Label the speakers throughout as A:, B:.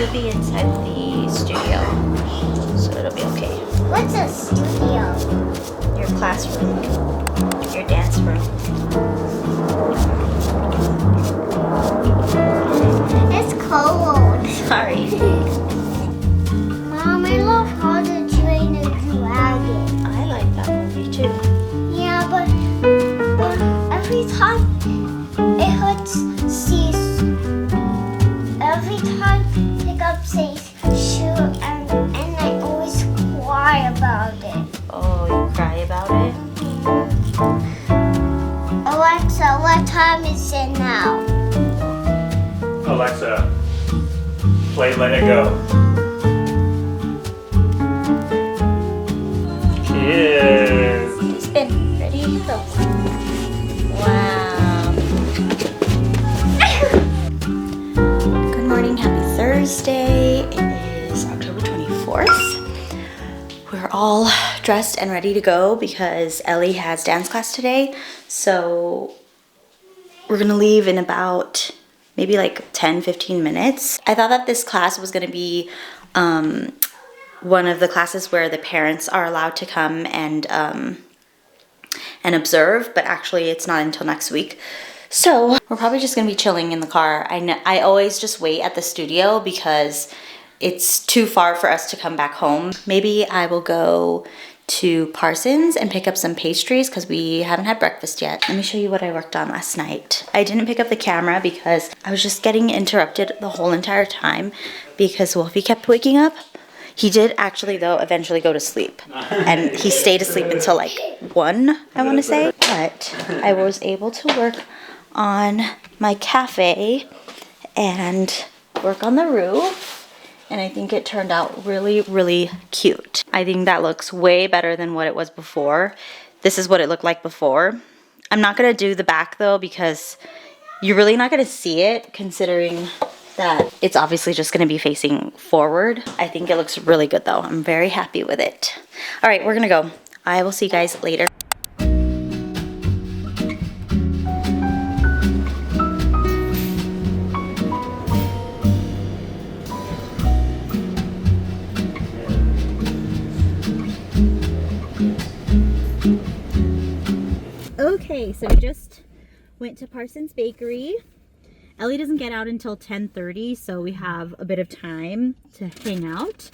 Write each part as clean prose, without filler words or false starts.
A: should be inside the studio, so it'll be okay.
B: What's a studio?
A: Your classroom, your dance room.
B: It's cold.
A: Sorry.
B: Mom, I love How to Train a Dragon.
A: I like that movie too.
B: Yeah, but every time it hurts, every time Pickup says shoot, and I always cry about it.
A: Oh, you cry about it?
B: Alexa, what time is it now?
C: Alexa, play Let It Go. Cheers.
A: Spin. Ready? Go. Wow. Good morning. Happy Thursday. It is October 24th. We're all dressed and ready to go because Ellie has dance class today. So we're gonna leave in about maybe like 10-15 minutes. I thought that this class was gonna be one of the classes where the parents are allowed to come and observe, but actually it's not until next week. So we're probably just gonna be chilling in the car. I always just wait at the studio because it's too far for us to come back home. Maybe I will go to Parsons and pick up some pastries because we haven't had breakfast yet. Let me show you what I worked on last night. I didn't pick up the camera because I was just getting interrupted the whole entire time because Wolfie kept waking up. He did actually, though, eventually go to sleep. And he stayed asleep until like 1, I want to say. But I was able to work on my cafe and work on the roof. And I think it turned out really, really cute. I think that looks way better than what it was before. This is what it looked like before. I'm not going to do the back, though, because you're really not going to see it, considering that it's obviously just going to be facing forward. I think it looks really good, though. I'm very happy with it. All right, we're going to go. I will see you guys later. Okay, so we just went to Parsons Bakery. Ellie doesn't get out until 10:30, so we have a bit of time to hang out.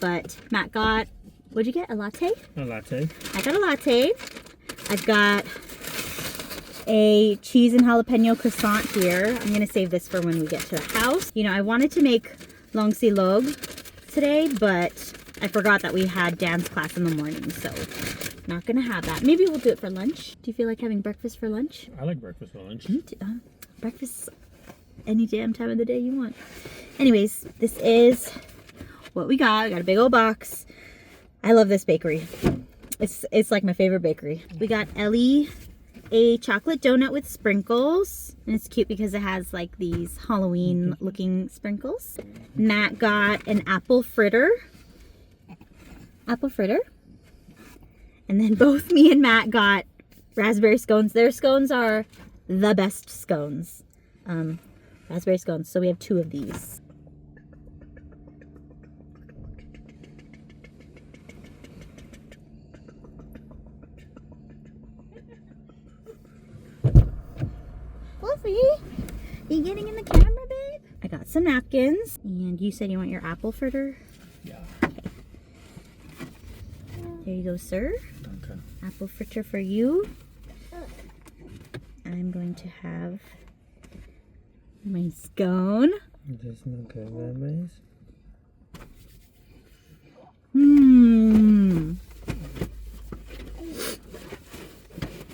A: But Matt got, what'd you get, a latte?
C: A latte.
A: I got a latte. I've got a cheese and jalapeno croissant here. I'm gonna save this for when we get to the house. You know, I wanted to make long silog today, but I forgot that we had dance class in the morning, so not gonna have that. Maybe we'll do it for lunch. Do you feel like having breakfast for lunch?
C: I like breakfast for lunch.
A: Me too. Breakfast any damn time of the day you want. Anyways, this is what we got. We got a big old box. I love this bakery. It's like my favorite bakery. We got Ellie a chocolate donut with sprinkles, and it's cute because it has like these Halloween looking sprinkles. Matt got an apple fritter. And then both me and Matt got raspberry scones. Their scones are the best scones. Raspberry scones. So we have 2 of these. Wolfie, you getting in the camera, babe? I got some napkins. And you said you want your apple fritter?
C: Yeah.
A: Okay. There you go, sir.
C: Okay.
A: Apple fritter for you. I'm going to have my scone.
C: Does look good, raspberries.
A: Mmm.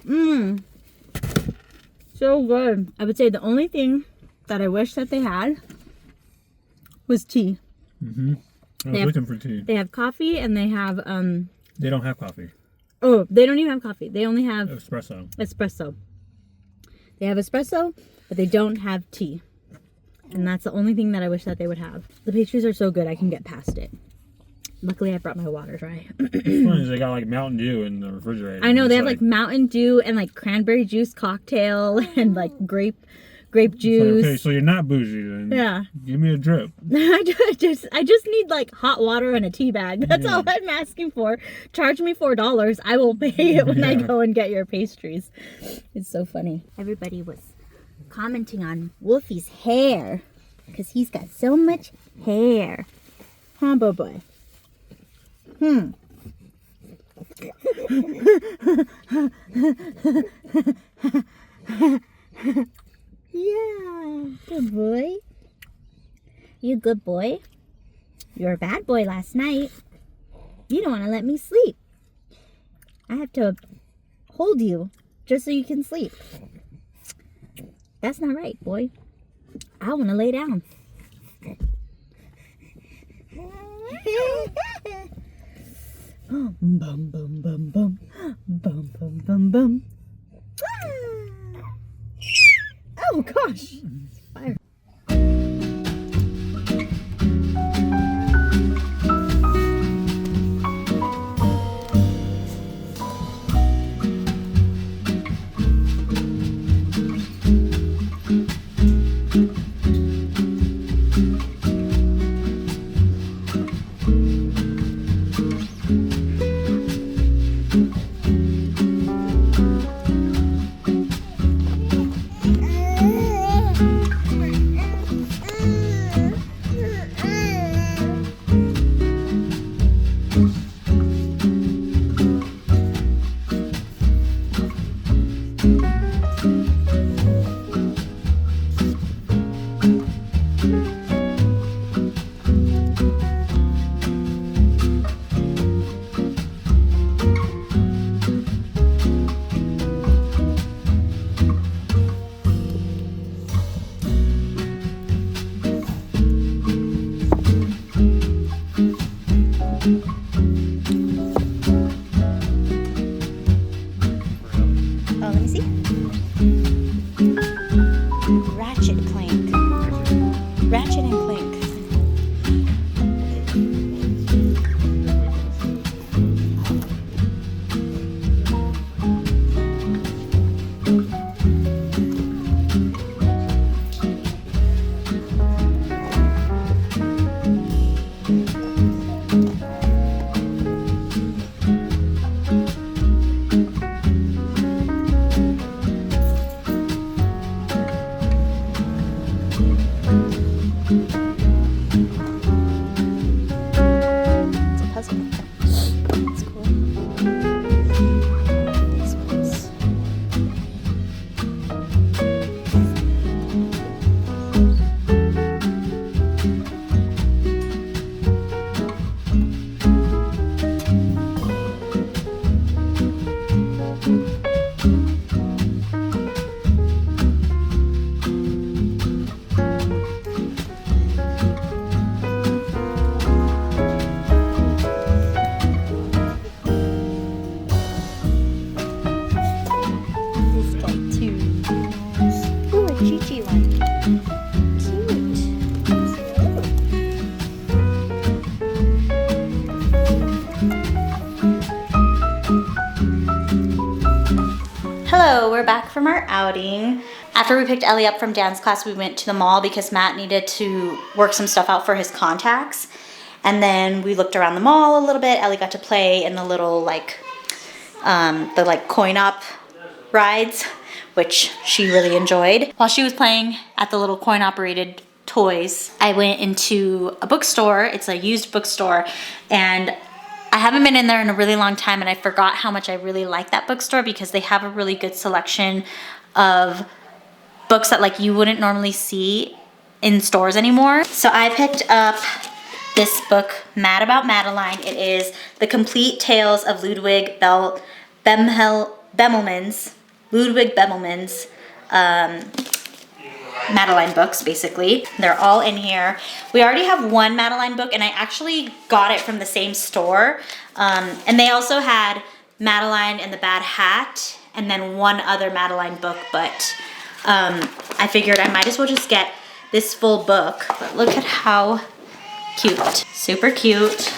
A: Mmm. So good. I would say the only thing that I wish that they had was tea.
C: Mm-hmm. I was looking for tea.
A: They have coffee and they have
C: They don't have coffee.
A: oh, they don't even have coffee. They only have
C: Espresso.
A: They have espresso, but they don't have tea. And that's the only thing that I wish that they would have. The pastries are so good, I can get past it.
D: Luckily, I brought my water dry.
C: It's funny is they got like Mountain Dew in the refrigerator.
D: I know, they have like Mountain Dew and like cranberry juice cocktail and like grape juice.
C: Okay, so you're not bougie then.
D: Yeah.
C: Give me a drip.
D: I just need like hot water and a tea bag. That's all I'm asking for. Charge me $4. I will pay it when I go and get your pastries. It's so funny. Everybody was commenting on Wolfie's hair because he's got so much hair. Huh, boy? Yeah, good boy. You good boy? You were a bad boy last night. You don't want to let me sleep. I have to hold you just so you can sleep. That's not right, boy. I want to lay down. Bum, bum, bum, bum. Bum, bum, bum, bum. Oh, gosh. Fire.
A: Hello, we're back from our outing. After we picked Ellie up from dance class, we went to the mall because Matt needed to work some stuff out for his contacts. And then we looked around the mall a little bit. Ellie got to play in the little the coin op rides, which she really enjoyed. While she was playing at the little coin operated toys, I went into a bookstore. It's a used bookstore, and I haven't been in there in a really long time, and I forgot how much I really like that bookstore because they have a really good selection of books that you wouldn't normally see in stores anymore. So I picked up this book, Mad About Madeline. It is The Complete Tales of Ludwig Bemelman's Madeline books, basically. They're all in here. We already have one Madeline book, and I actually got it from the same store. And they also had Madeline and the Bad Hat, and then one other Madeline book, but I figured I might as well just get this full book. But look at how cute. Super cute.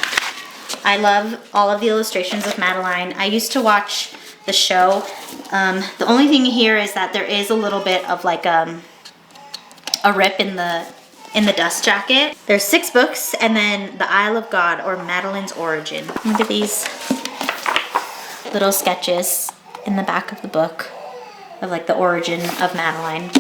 A: I love all of the illustrations of Madeline. I used to watch the show. The only thing here is that there is a little bit of like a rip in the dust jacket. There's 6 books, and then The Isle of God, or Madeline's Origin. Look at these little sketches in the back of the book of like the origin of Madeline.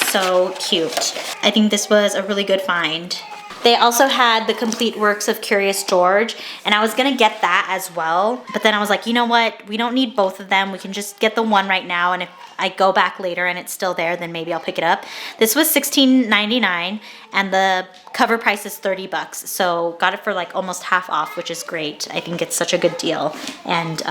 A: So cute. I think this was a really good find. They also had the complete works of Curious George, and I was gonna get that as well, but then I was like, you know what? We don't need both of them. We can just get the one right now, and if I go back later and it's still there, then maybe I'll pick it up. This was $16.99, and the cover price is $30, so got it for like almost half off, which is great. I think it's such a good deal, and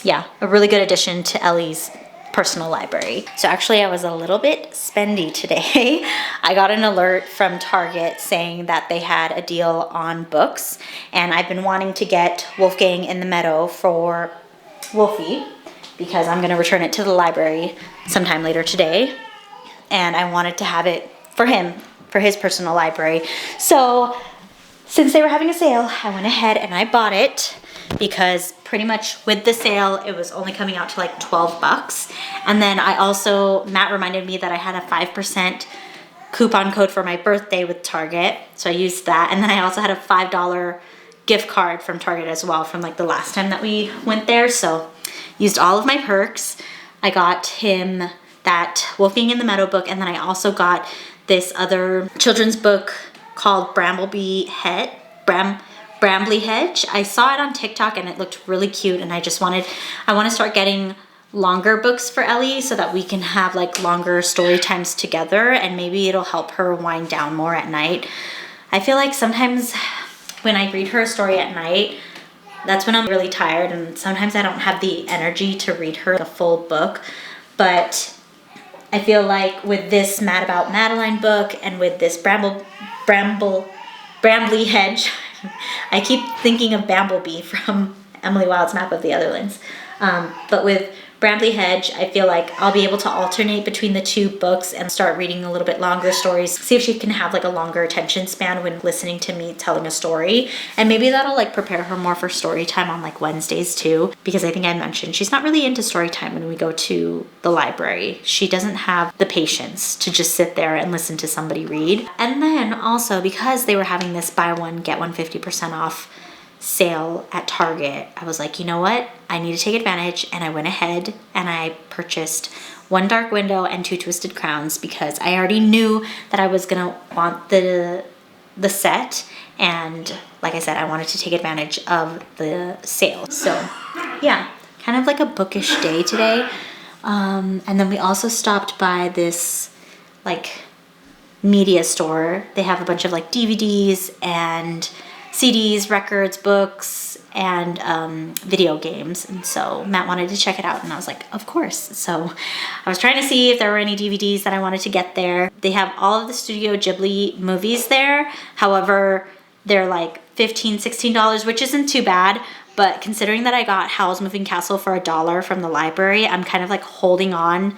A: yeah, a really good addition to Ellie's personal library. So actually I was a little bit spendy today. I got an alert from Target saying that they had a deal on books, and I've been wanting to get Wolfgang in the Meadow for Wolfie because I'm going to return it to the library sometime later today, and I wanted to have it for him, for his personal library. So since they were having a sale, I went ahead and I bought it, because pretty much with the sale, it was only coming out to like $12. And then I also, Matt reminded me that I had a 5% coupon code for my birthday with Target. So I used that. And then I also had a $5 gift card from Target as well from like the last time that we went there. So used all of my perks. I got him that Wolfgang in the Meadow book. And then I also got this other children's book called Brambley Hedge. I saw it on TikTok and it looked really cute, and I want to start getting longer books for Ellie so that we can have like longer story times together, and maybe it'll help her wind down more at night. I feel like sometimes when I read her a story at night, that's when I'm really tired, and sometimes I don't have the energy to read her a full book. But I feel like with this Mad About Madeline book and with this Brambley Hedge, I keep thinking of Bamblebee from Emily Wilde's Map of the Otherlands. But with Brambley Hedge, I feel like I'll be able to alternate between the 2 books and start reading a little bit longer stories. See if she can have like a longer attention span when listening to me telling a story. And maybe that'll like prepare her more for story time on like Wednesdays too. Because I think I mentioned she's not really into story time when we go to the library. She doesn't have the patience to just sit there and listen to somebody read. And then also because they were having this buy one, get one 50% off sale at Target, I was like, you know what? I need to take advantage, and I went ahead and I purchased 1 Dark Window and 2 Twisted Crowns because I already knew that I was gonna want the set, and like I said, I wanted to take advantage of the sale. So yeah, kind of like a bookish day today. And then we also stopped by this like media store. They have a bunch of like DVDs and CDs, records, books, and video games. And so Matt wanted to check it out, and I was like, of course. So I was trying to see if there were any DVDs that I wanted to get there. They have all of the Studio Ghibli movies there. However, they're like $15, $16, which isn't too bad. But considering that I got Howl's Moving Castle for $1 from the library, I'm kind of like holding on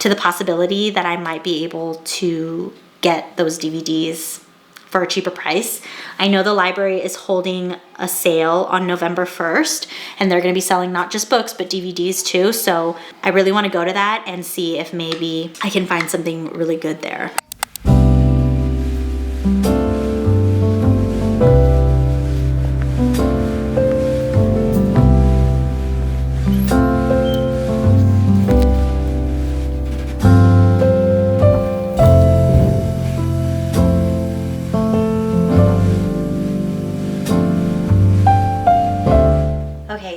A: to the possibility that I might be able to get those DVDs for a cheaper price. I know the library is holding a sale on November 1st, and they're going to be selling not just books but DVDs too, so I really want to go to that and see if maybe I can find something really good there.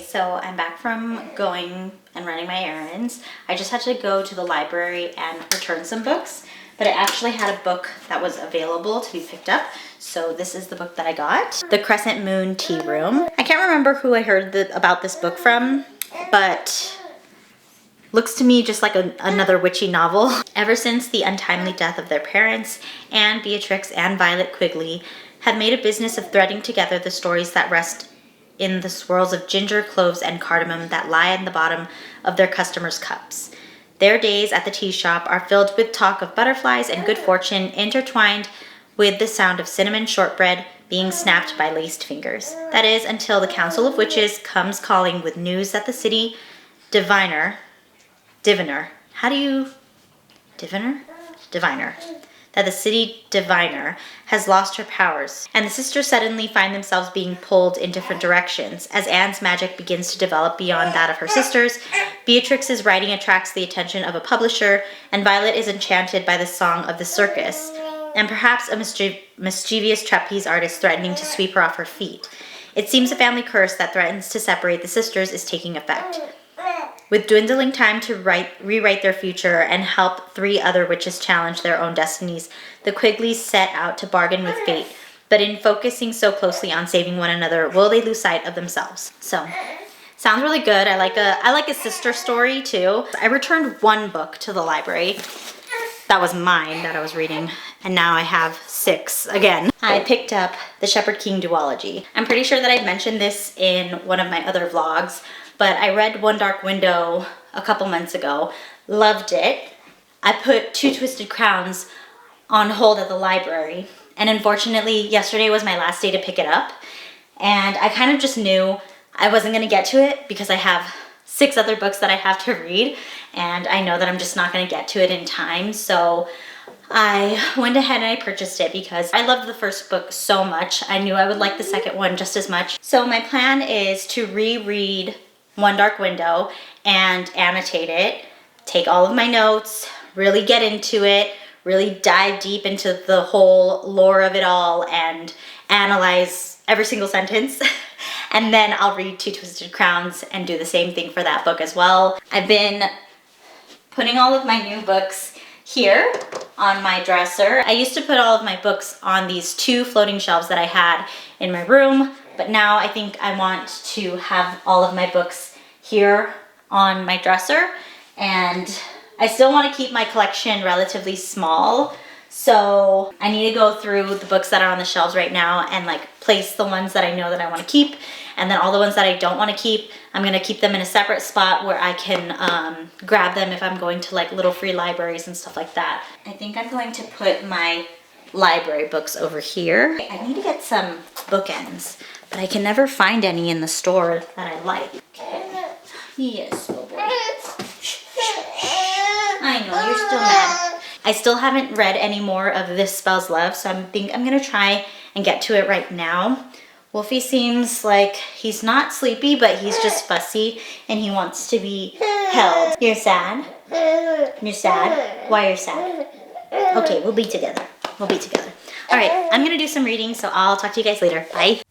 A: So I'm back from going and running my errands. I just had to go to the library and return some books, but I actually had a book that was available to be picked up. So this is the book that I got, The Crescent Moon Tea Room. I can't remember who I heard about this book from, but looks to me just like another witchy novel. Ever since the untimely death of their parents, Anne, Beatrix, and Violet Quigley had made a business of threading together the stories that rest in the swirls of ginger, cloves, and cardamom that lie in the bottom of their customers' cups. Their days at the tea shop are filled with talk of butterflies and good fortune, intertwined with the sound of cinnamon shortbread being snapped by laced fingers. That is, until the Council of Witches comes calling with news that the city diviner, that the city diviner has lost her powers, and the sisters suddenly find themselves being pulled in different directions. As Anne's magic begins to develop beyond that of her sisters, Beatrix's writing attracts the attention of a publisher, and Violet is enchanted by the song of the circus, and perhaps a mischievous trapeze artist threatening to sweep her off her feet. It seems a family curse that threatens to separate the sisters is taking effect. With dwindling time to rewrite their future and help 3 other witches challenge their own destinies, the Quigleys set out to bargain with fate. But in focusing so closely on saving one another, will they lose sight of themselves? So, sounds really good. I like a sister story too. I returned 1 book to the library. That was mine that I was reading, and now I have 6 again. I picked up The Shepherd King duology. I'm pretty sure that I mentioned this in one of my other vlogs, but I read One Dark Window a couple months ago, loved it. I put Two Twisted Crowns on hold at the library, and unfortunately yesterday was my last day to pick it up, and I kind of just knew I wasn't gonna get to it because I have 6 other books that I have to read, and I know that I'm just not gonna get to it in time, so I went ahead and I purchased it because I loved the first book so much. I knew I would like the second one just as much. So my plan is to reread One Dark Window and annotate it, take all of my notes, really get into it, really dive deep into the whole lore of it all and analyze every single sentence. And then I'll read Two Twisted Crowns and do the same thing for that book as well. I've been putting all of my new books here on my dresser. I used to put all of my books on these 2 floating shelves that I had in my room, but now I think I want to have all of my books here on my dresser, and I still want to keep my collection relatively small, so I need to go through the books that are on the shelves right now and like place the ones that I know that I want to keep, and then all the ones that I don't want to keep, I'm going to keep them in a separate spot where I can grab them if I'm going to like little free libraries and stuff like that. I think I'm going to put my library books over here. I need to get some bookends, but I can never find any in the store that I like. Okay. Yes, little boy. I know, you're still mad. I still haven't read any more of This Spells Love, so I'm gonna try and get to it right now. Wolfie seems like he's not sleepy, but he's just fussy and he wants to be held. You're sad? You're sad? Why you're sad? Okay, we'll be together. We'll be together. All right, I'm gonna do some reading, so I'll talk to you guys later. Bye.